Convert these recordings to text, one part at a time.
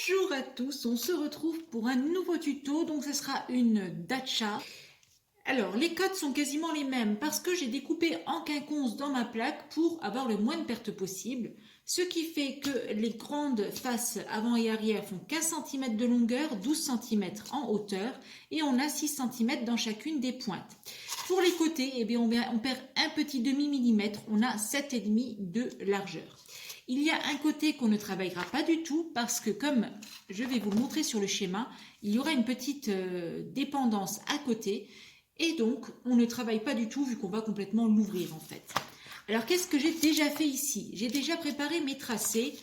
Bonjour à tous, on se retrouve pour un nouveau tuto, donc ce sera une dacha. Alors les codes sont quasiment les mêmes parce que j'ai découpé en quinconce dans ma plaque pour avoir le moins de pertes possible, ce qui fait que les grandes faces avant et arrière font 15 cm de longueur, 12 cm en hauteur et on a 6 cm dans chacune des pointes. Pour les côtés, eh bien, on perd un petit demi-millimètre, on a 7,5 de largeur. Il y a un côté qu'on ne travaillera pas du tout parce que comme je vais vous le montrer sur le schéma, il y aura une petite dépendance à côté et donc on ne travaille pas du tout vu qu'on va complètement l'ouvrir en fait. Alors qu'est-ce que j'ai déjà fait ici? J'ai déjà préparé mes tracés,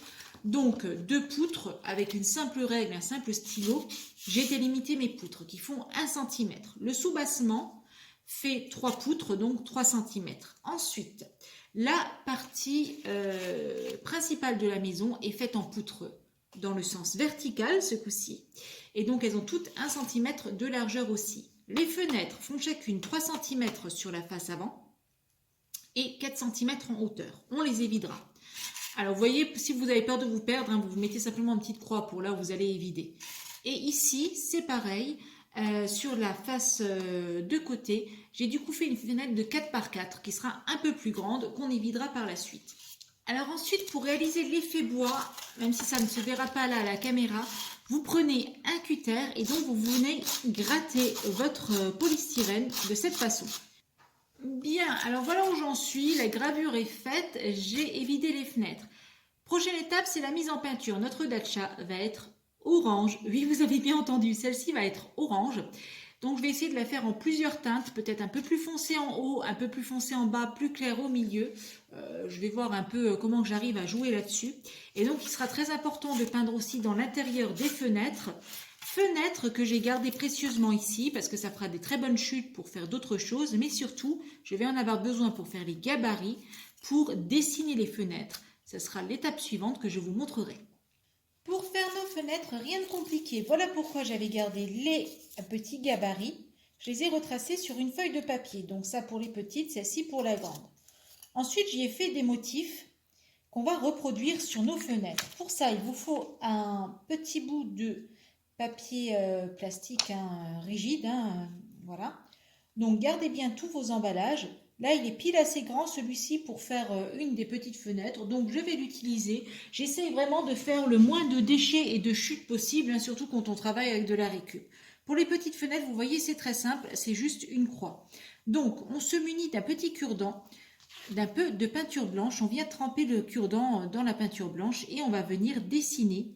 donc 2 poutres avec une simple règle, un simple stylo. J'ai délimité mes poutres qui font 1 cm. Le soubassement fait 3 poutres, donc 3 cm. Ensuite, la partie principale de la maison est faite en poutres dans le sens vertical ce coup-ci. Et donc elles ont toutes 1 cm de largeur aussi. Les fenêtres font chacune 3 cm sur la face avant et 4 cm en hauteur. On les évidera. Alors vous voyez, si vous avez peur de vous perdre, vous mettez simplement une petite croix pour là où vous allez évider. Et ici, c'est pareil. Sur la face de côté, j'ai du coup fait une fenêtre de 4 par 4 qui sera un peu plus grande, qu'on évidera par la suite. Alors ensuite, pour réaliser l'effet bois, même si ça ne se verra pas là à la caméra, vous prenez un cutter et donc vous venez gratter votre polystyrène de cette façon. Bien, alors voilà où j'en suis, la gravure est faite, j'ai évidé les fenêtres. Prochaine étape, c'est la mise en peinture. Notre dacha va être orange. Oui, vous avez bien entendu, celle-ci va être orange. Donc je vais essayer de la faire en plusieurs teintes, peut-être un peu plus foncé en haut, un peu plus foncé en bas, plus clair au milieu. Je vais voir un peu comment j'arrive à jouer là-dessus. Et donc il sera très important de peindre aussi dans l'intérieur des fenêtres. Fenêtres que j'ai gardées précieusement ici parce que ça fera des très bonnes chutes pour faire d'autres choses. Mais surtout, je vais en avoir besoin pour faire les gabarits, pour dessiner les fenêtres. Ce sera l'étape suivante que je vous montrerai. Pour faire nos fenêtres, rien de compliqué. Voilà pourquoi j'avais gardé les petits gabarits. Je les ai retracés sur une feuille de papier. Donc ça pour les petites, celle-ci pour la grande. Ensuite, j'y ai fait des motifs qu'on va reproduire sur nos fenêtres. Pour ça, il vous faut un petit bout de papier plastique rigide. Voilà. Donc gardez bien tous vos emballages. Là, il est pile assez grand, celui-ci, pour faire une des petites fenêtres. Donc, je vais l'utiliser. J'essaye vraiment de faire le moins de déchets et de chutes possible, surtout quand on travaille avec de la récup. Pour les petites fenêtres, vous voyez, c'est très simple. C'est juste une croix. Donc, on se munit d'un petit cure-dent, d'un peu de peinture blanche. On vient tremper le cure-dent dans la peinture blanche et on va venir dessiner,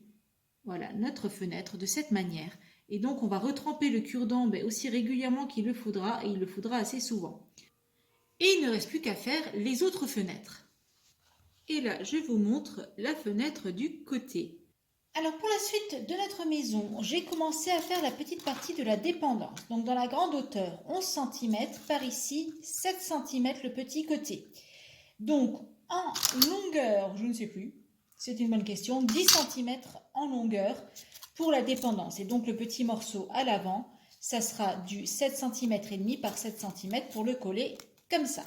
voilà, notre fenêtre de cette manière. Et donc, on va retremper le cure-dent aussi régulièrement qu'il le faudra et il le faudra assez souvent. Et il ne reste plus qu'à faire les autres fenêtres. Et là, je vous montre la fenêtre du côté. Alors pour la suite de notre maison, j'ai commencé à faire la petite partie de la dépendance. Donc dans la grande hauteur, 11 cm, par ici, 7 cm le petit côté. Donc en longueur, je ne sais plus, c'est une bonne question, 10 cm en longueur pour la dépendance. Et donc le petit morceau à l'avant, ça sera du 7 cm et demi par 7 cm pour le coller comme ça.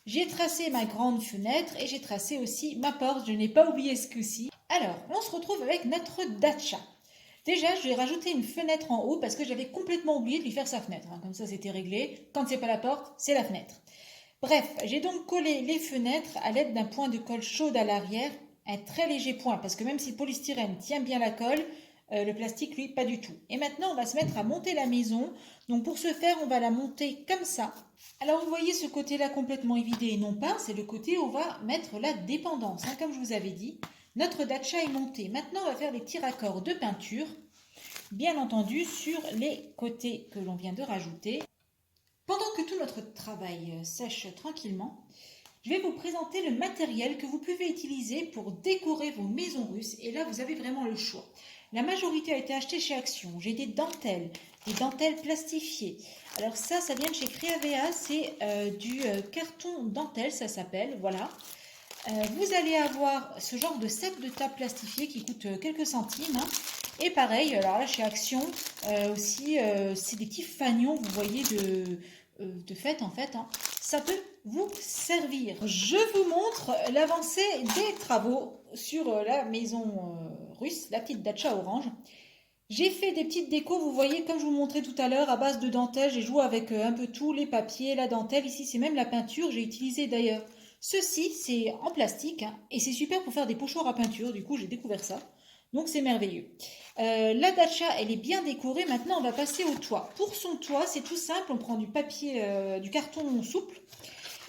J'ai tracé ma grande fenêtre et j'ai tracé aussi ma porte. Je n'ai pas oublié ce coup-ci. Alors, on se retrouve avec notre dacha. Déjà, je vais rajouter une fenêtre en haut parce que j'avais complètement oublié de lui faire sa fenêtre. Comme ça, c'était réglé. Quand c'est pas la porte, c'est la fenêtre. Bref, j'ai donc collé les fenêtres à l'aide d'un point de colle chaude à l'arrière. Un très léger point parce que même si le polystyrène tient bien la colle, le plastique, lui, pas du tout. Et maintenant, on va se mettre à monter la maison. Donc, pour ce faire, on va la monter comme ça. Alors, vous voyez ce côté-là complètement évidé et non peint, c'est le côté où on va mettre la dépendance. Comme je vous avais dit, notre dacha est montée. Maintenant, on va faire des petits raccords de peinture, bien entendu, sur les côtés que l'on vient de rajouter. Pendant que tout notre travail sèche tranquillement, je vais vous présenter le matériel que vous pouvez utiliser pour décorer vos maisons russes. Et là, vous avez vraiment le choix. La majorité a été achetée chez Action. J'ai des dentelles plastifiées. Alors ça vient de chez Creavea, c'est du carton dentelle, ça s'appelle, voilà. Vous allez avoir ce genre de set de table plastifié qui coûte quelques centimes. Et pareil, alors là chez Action aussi, c'est des petits fanions, vous voyez, de fête en fait. Ça peut vous servir. Je vous montre l'avancée des travaux sur la maison russe, la petite Dacia orange. J'ai fait des petites décos, vous voyez, comme je vous montrais tout à l'heure, à base de dentelle. J'ai joué avec un peu tout, les papiers, la dentelle. Ici, c'est même la peinture. J'ai utilisé d'ailleurs ceci, c'est en plastique, hein, et c'est super pour faire des pochoirs à peinture. Du coup, j'ai découvert ça. Donc, c'est merveilleux. La Dacia, elle est bien décorée. Maintenant, on va passer au toit. Pour son toit, c'est tout simple. On prend du papier, du carton souple.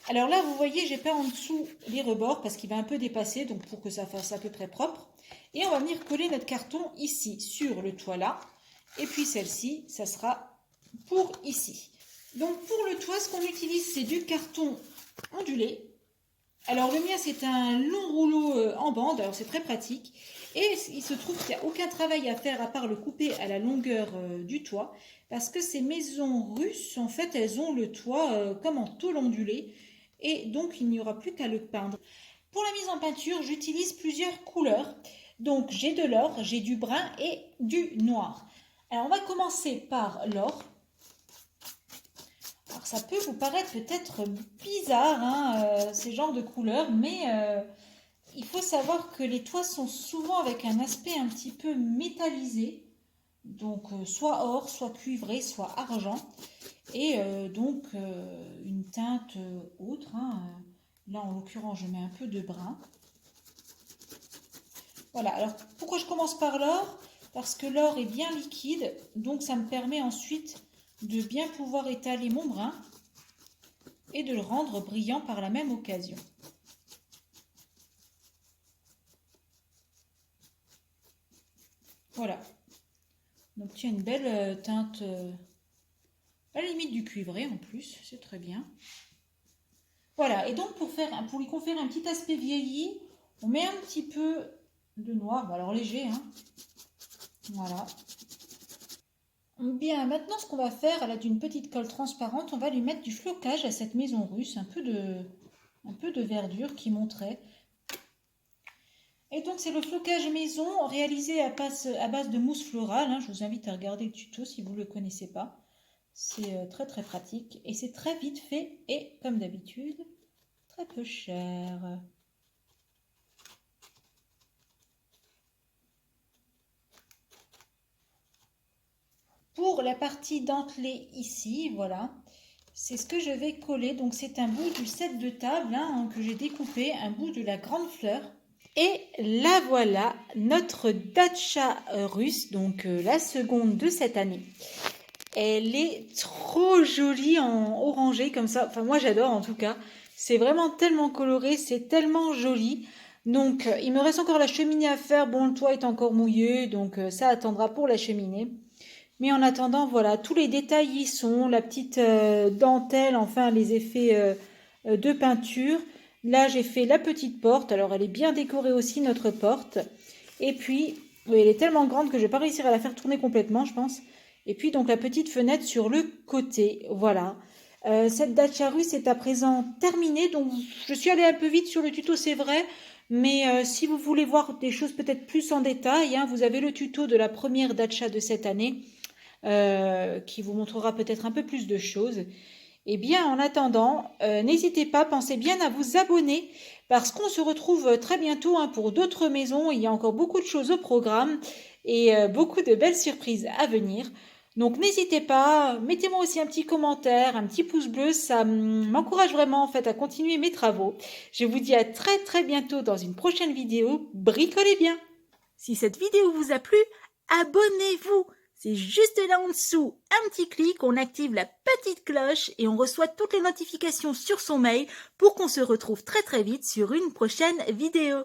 Alors là, vous voyez, j'ai peint en dessous les rebords parce qu'il va un peu dépasser, donc pour que ça fasse à peu près propre. Et on va venir coller notre carton ici, sur le toit là. Et puis celle-ci, ça sera pour ici. Donc pour le toit, ce qu'on utilise, c'est du carton ondulé. Alors le mien, c'est un long rouleau en bande, alors c'est très pratique. Et il se trouve qu'il n'y a aucun travail à faire à part le couper à la longueur du toit. Parce que ces maisons russes, en fait, elles ont le toit comme en tôle ondulée. Et donc, il n'y aura plus qu'à le peindre. Pour la mise en peinture, j'utilise plusieurs couleurs. Donc, j'ai de l'or, j'ai du brun et du noir. Alors, on va commencer par l'or. Alors, ça peut vous paraître peut-être bizarre, hein, ces genres de couleurs, mais il faut savoir que les toits sont souvent avec un aspect un petit peu métallisé. Donc, soit or, soit cuivré, soit argent. Et donc, une teinte autre. Hein. Là, en l'occurrence, je mets un peu de brun. Voilà. Alors, pourquoi je commence par l'or? Parce que l'or est bien liquide. Donc, ça me permet ensuite de bien pouvoir étaler mon brun et de le rendre brillant par la même occasion. Voilà. On obtient une belle teinte... à la limite du cuivré en plus, c'est très bien. Voilà, et donc pour lui conférer un petit aspect vieilli, on met un petit peu de noir, bon alors léger, hein. Voilà. Bien, maintenant ce qu'on va faire, à l'aide d'une petite colle transparente, on va lui mettre du flocage à cette maison russe, un peu de verdure qui monterait. Et donc c'est le flocage maison réalisé à base de mousse florale, hein. Je vous invite à regarder le tuto si vous ne le connaissez pas. C'est très très pratique et c'est très vite fait et comme d'habitude très peu cher. Pour la partie dentelée ici, voilà, c'est ce que je vais coller. Donc c'est un bout du set de table hein, que j'ai découpé, un bout de la grande fleur. Et la voilà, notre Dacia russe, donc la seconde de cette année. Elle est trop jolie en orangé comme ça. Enfin, moi, j'adore en tout cas. C'est vraiment tellement coloré, c'est tellement joli. Donc, il me reste encore la cheminée à faire. Bon, le toit est encore mouillé, donc ça attendra pour la cheminée. Mais en attendant, voilà, tous les détails y sont. La petite dentelle, enfin, les effets de peinture. Là, j'ai fait la petite porte. Alors, elle est bien décorée aussi, notre porte. Et puis, oui, elle est tellement grande que je ne vais pas réussir à la faire tourner complètement, je pense. Et puis donc la petite fenêtre sur le côté, voilà. Cette Dacia russe est à présent terminée, donc je suis allée un peu vite sur le tuto, c'est vrai, mais si vous voulez voir des choses peut-être plus en détail, hein, vous avez le tuto de la première Dacia de cette année qui vous montrera peut-être un peu plus de choses. Eh bien, en attendant, n'hésitez pas, pensez bien à vous abonner parce qu'on se retrouve très bientôt hein, pour d'autres maisons. Il y a encore beaucoup de choses au programme et beaucoup de belles surprises à venir. Donc n'hésitez pas, mettez-moi aussi un petit commentaire, un petit pouce bleu, ça m'encourage vraiment en fait à continuer mes travaux. Je vous dis à très très bientôt dans une prochaine vidéo. Bricolez bien! Si cette vidéo vous a plu, abonnez-vous! C'est juste là en dessous, un petit clic, on active la petite cloche et on reçoit toutes les notifications sur son mail pour qu'on se retrouve très très vite sur une prochaine vidéo.